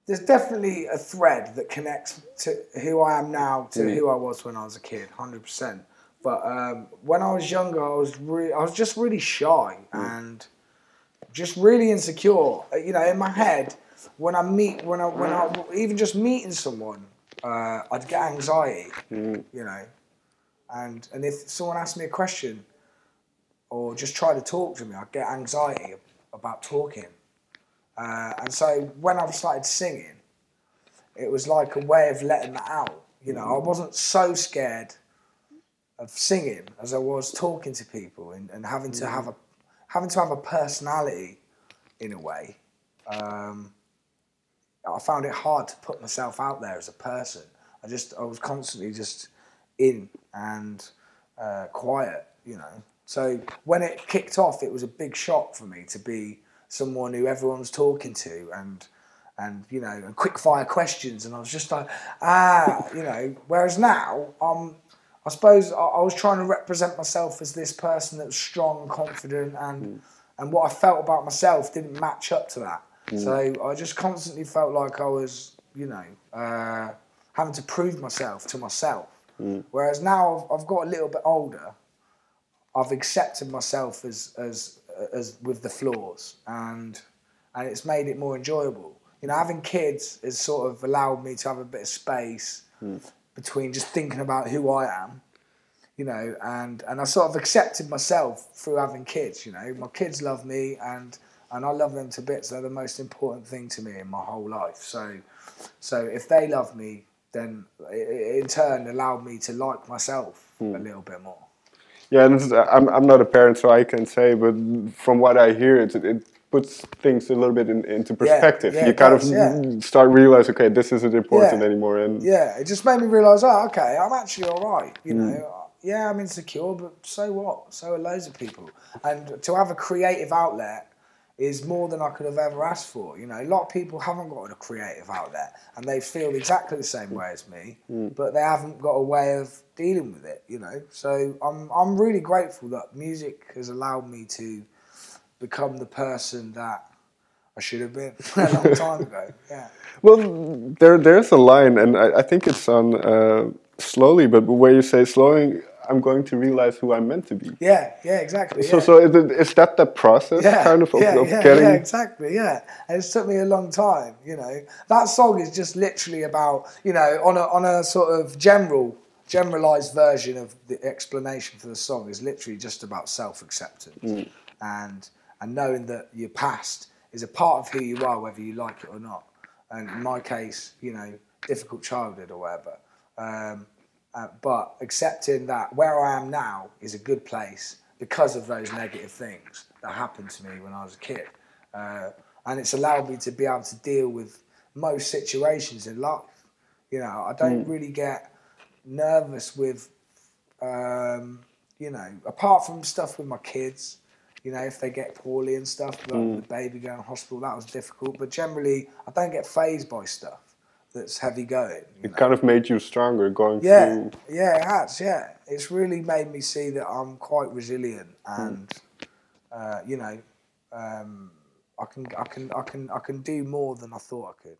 there's definitely a thread that connects to who I am now to who I was when I was a kid, 100%. But when I was younger, I was just really shy and just really insecure. You know, in my head, when I even just meeting someone, I'd get anxiety. You know, and if someone asked me a question or just tried to talk to me, I'd get anxiety about talking. And so when I started singing, it was like a way of letting that out. You know, I wasn't so scared of singing as I was talking to people and having to have a personality in a way. I found it hard to put myself out there as a person. I was constantly just in and quiet, you know. So when it kicked off, it was a big shock for me to be someone who everyone was talking to and you know, and quick fire questions, and I was just like, you know. Whereas now, I suppose I was trying to represent myself as this person that was strong and confident, and what I felt about myself didn't match up to that. So I just constantly felt like I was, you know, having to prove myself to myself. Whereas now I've got a little bit older, I've accepted myself as with the flaws, and it's made it more enjoyable. You know, having kids has sort of allowed me to have a bit of space between just thinking about who I am, you know, and I sort of accepted myself through having kids. You know, my kids love me, and I love them to bits. They're the most important thing to me in my whole life. So if they love me, then it in turn allowed me to like myself a little bit more. Yeah, and I'm not a parent, so I can say, but from what I hear, it puts things a little bit into perspective. You kind of start realize, okay, this isn't important anymore. And it just made me realise, oh, okay, I'm actually all right. You know, yeah, I'm insecure, but so what? So are loads of people. And to have a creative outlet is more than I could have ever asked for. You know, a lot of people haven't got a creative outlet, and they feel exactly the same way as me, but they haven't got a way of dealing with it. You know, so I'm really grateful that music has allowed me to become the person that I should have been a long time ago. Yeah. Well, there's a line, and I think it's on Slowly, but where you say, slowly, I'm going to realize who I'm meant to be. Yeah, exactly. So is that the process, kind of getting... Yeah, exactly, yeah. And it's took me a long time, you know. That song is just literally about, you know, on a sort of generalised version of the explanation for the song is literally just about self-acceptance and knowing that your past is a part of who you are, whether you like it or not. And in my case, you know, difficult childhood or whatever. But accepting that where I am now is a good place because of those negative things that happened to me when I was a kid. And it's allowed me to be able to deal with most situations in life. You know, I don't really get nervous with, you know, apart from stuff with my kids, you know, if they get poorly and stuff, like the baby going to hospital, that was difficult. But generally, I don't get fazed by stuff that's heavy going. It kind of made you stronger going through... Yeah, it has, yeah. It's really made me see that I'm quite resilient and, you know, I can do more than I thought I could.